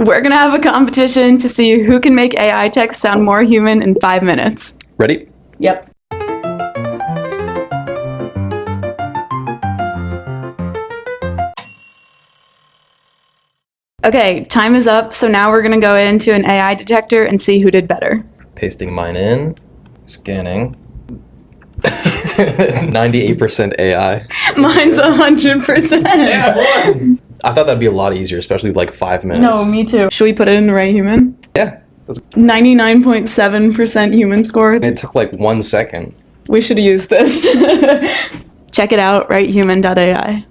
We're gonna have a competition to see who can make AI text sound more human in 5 minutes. Ready? Yep. Okay, time is up, so now we're gonna go into an AI detector and see who did better. Pasting mine in, scanning. 98% AI. Mine's 100%. I thought that'd be a lot easier, especially with like 5 minutes. No, me too. Should we put it in the right human? Yeah. 99.7% human score. It took like 1 second. We should use this. Check it out, writehuman.ai.